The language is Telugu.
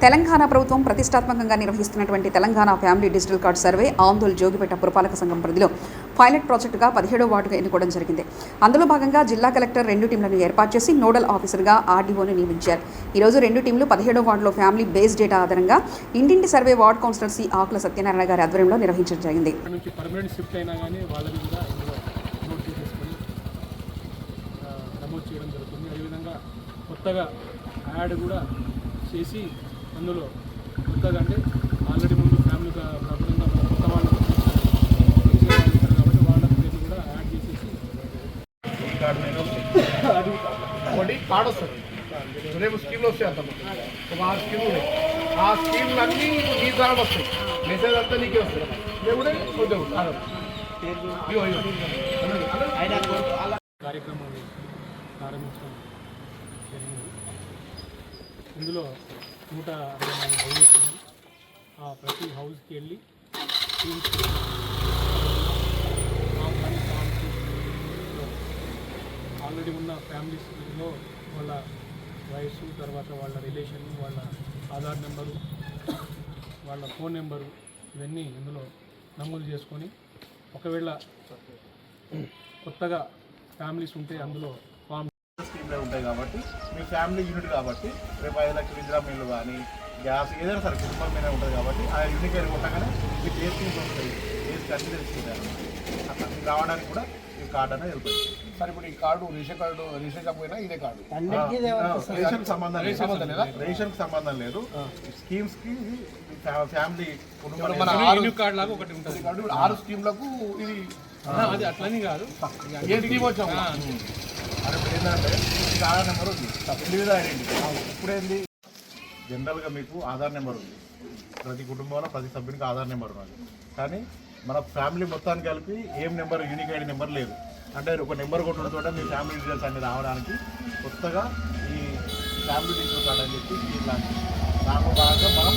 తెలంగాణ ప్రభుత్వం ప్రతిష్టాత్మకంగా నిర్వహిస్తున్నటువంటి Telangana family digital card survey ఆందోళన జోగిపేట పురపాలక సంఘం పరిధిలో పైలట్ ప్రాజెక్టుగా 17వ వార్డుగా ఎన్నుకోవడం జరిగింది. అందులో భాగంగా జిల్లా కలెక్టర్ 2 టీంలను ఏర్పాటు చేసి నోడల్ ఆఫీసర్గా ఆర్డీఓను నియమించారు. ఈరోజు 2 టీంలు 17వ వార్డులో ఫ్యామిలీ బేస్ డేటా ఆధారంగా ఇంటింటి సర్వే వార్డ్ కౌన్సిలర్ సి ఆకుల సత్యనారాయణ గారి ఆధ్వర్యంలో నిర్వహించడం జరిగింది. కొత్తగా యాడ్ కూడా చేసి అందులో కొత్తగా అంటే ఆల్రెడీ ముందు ఫ్యామిలీ ప్రభుత్వంగా కొత్త వాళ్ళు కాబట్టి వాళ్ళ పేరు కూడా యాడ్ చేసేసి ఒకటి కార్డు వస్తుంది. రేపు స్కీమ్లు వస్తాయి అంత ఒక 6 స్కీమ్లు ఉన్నాయి. ఆ స్కీమ్లు అన్నీ నీ ద్వారా వస్తాయి. మెసేజ్ అంతా నీకే వస్తుంది. దేవుడే కొద్దిగా కార్యక్రమాన్ని ప్రారంభించడం జరిగింది. ఇందులో 164 హౌజెస్ ఉన్నాయి. ఆ ప్రతి హౌస్కి వెళ్ళి ఆల్రెడీ ఉన్న ఫ్యామిలీస్లో వాళ్ళ వయసు, తర్వాత వాళ్ళ రిలేషన్, వాళ్ళ ఆధార్ నెంబరు, వాళ్ళ ఫోన్ నెంబరు ఇవన్నీ ఇందులో నమోదు చేసుకొని ఒకవేళ కొత్తగా ఫ్యామిలీస్ ఉంటే అందులో స్కీమ్లో ఉంటాయి కాబట్టి మీ ఫ్యామిలీ యూనిట్ కాబట్టి రేపు 5 లక్షల ఇందిరా మిల్లు కానీ గ్యాస్ ఏదైనా సరే కుటుంబం మీద ఉంటుంది కాబట్టి ఆ యూనిట్ అని కొట్టగానే మీకు ఏ స్కీమ్స్ వస్తాయి, ఏ స్కీమ్స్ తెలుసుకుంటారు. అట్లా మీకు రావడానికి కూడా ఈ కార్డు అనేది వెళ్ళిపోయింది. సార్ ఇప్పుడు ఈ కార్డు రేషన్ షాప్ పోయినా ఇదే కార్డు రేషన్కి సంబంధం లేదు. రేషన్కి సంబంధం లేదు. స్కీమ్స్కి ఫ్యామిలీ కుటుంబం కార్డు లాగా ఒకటి ఉంటుంది. 6 స్కీమ్లకు ఇది అది అట్లని కాదు. ఏ స్కీమ్ వచ్చాము అది ఏంటంటే మీకు ఆధార్ నెంబర్ ఉంది, ఇండివిజువల్ ఐడెంటిటీ. ఇప్పుడేంది జనరల్గా మీకు ఆధార్ నెంబర్ ఉంది. ప్రతి కుటుంబంలో ప్రతి సభ్యునికి ఆధార్ నెంబర్ ఉన్నది. కానీ మన ఫ్యామిలీ మొత్తానికి కలిపి ఏం నెంబర్ యూనిక్ ఐడి నెంబర్ లేదు. అంటే ఒక నెంబర్ కొట్టడం తోట మీ ఫ్యామిలీ డీటెయిల్స్ అన్ని రావడానికి కొత్తగా ఈ ఫ్యామిలీ డీటెయిల్స్ కార్డ్ అని చెప్పి దాంట్లో భాగంగా మనం